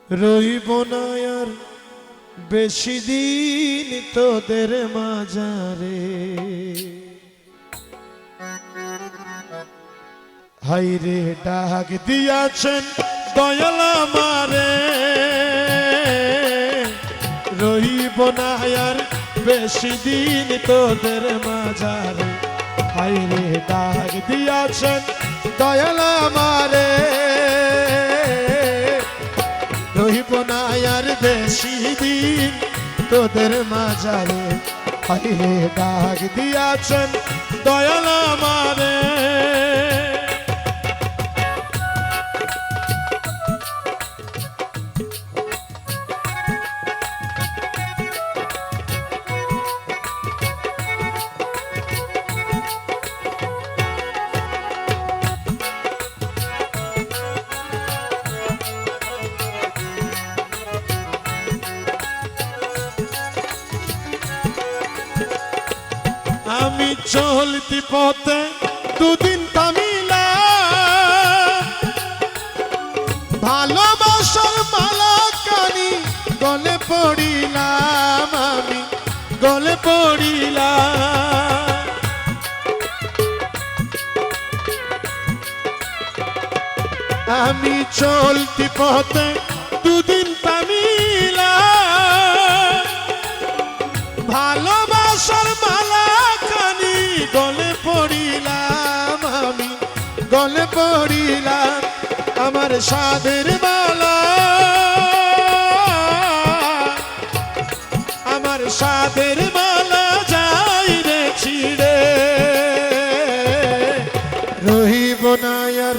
রইব না আর বেশি দিন তোদের মাঝারে। হাইরে ডাক দিয়াছেন দয়াল আমারে, রইব না আর বেশি দিন তোদের মাঝারে। হাইরে ডাক দিয়াছেন দয়াল আমারে, রইব না আর বেশি দিন তোদের মাঝারে। হাইরে ডাক দিয়াছেন দয়াল আমারে। আমি চলতি পথে দুদিন থামিলা, ভালোবাসার মালা কানি গলে পড়িলাম, আমি গলে পড়িলাম। আমি চলতি পথে দুদিন থামিলা, ভালোবাসার মালা গলে পড়িলাম, আমি গলে পড়িলাম। আমার সাধের মালা, আমার সাধের মালা যাই রে ছিড়ে। রহিব না আর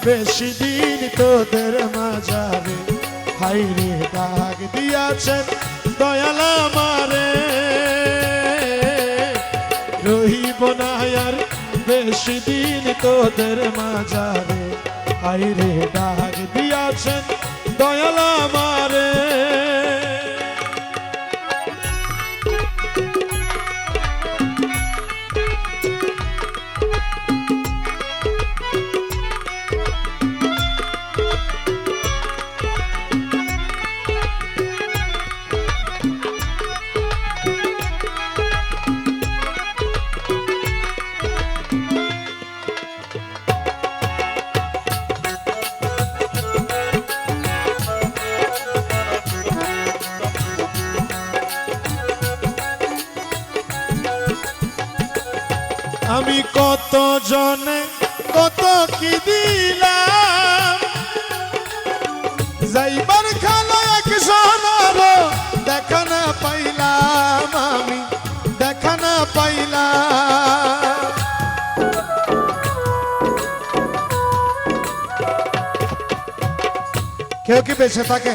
বেশি দিন তোদের মাঝারে। হাইরে ডাক দিয়াছেন দয়াল আমারে, রহিব না আর বেশি দিন তোদের মাঝারে। হাইরে ডাক দিয়াছেন দয়াল আমারে। আমি কত জনে কত কি দিলাম, যাইবার খানা একজন দেখা না পাইলাম, আমি দেখা না পাইলাম। কেউ কি বেঁচে থাকে?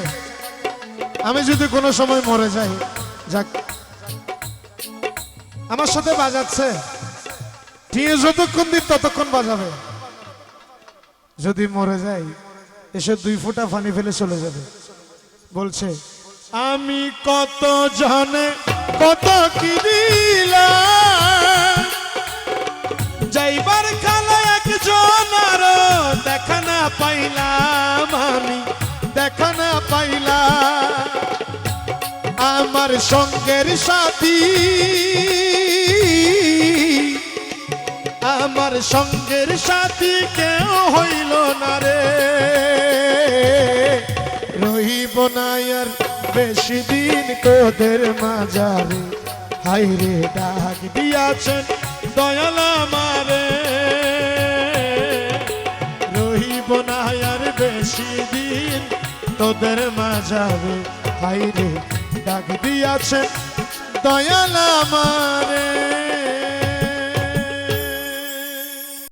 আমি যদি কোনো সময় মরে যাই, যাক আমার সাথে বাজাচ্ছে, যতক্ষণ দিন ততক্ষণ বাজাবে। যদি মরে যাই এসে 2 ফোঁটা পানি ফেলে চলে যাবে। বলছে আমি কত জনে কত কি দিলাম, যাইবার খালা একজন আরো দেখা না পাইলাম, আমি দেখা না পাইলাম। আমার সঙ্গের সাথী, আমার সঙ্গের সাথী কেউ হইল না রে। রহিব না আর বেশি দিন তোদের মাঝারে। হাইরে ডাক দিয়াছেন দয়াল আমারে, রহিব না আর বেশি দিন তোদের মাঝারে। হাইরে ডাক দিয়াছেন দয়াল আমারে।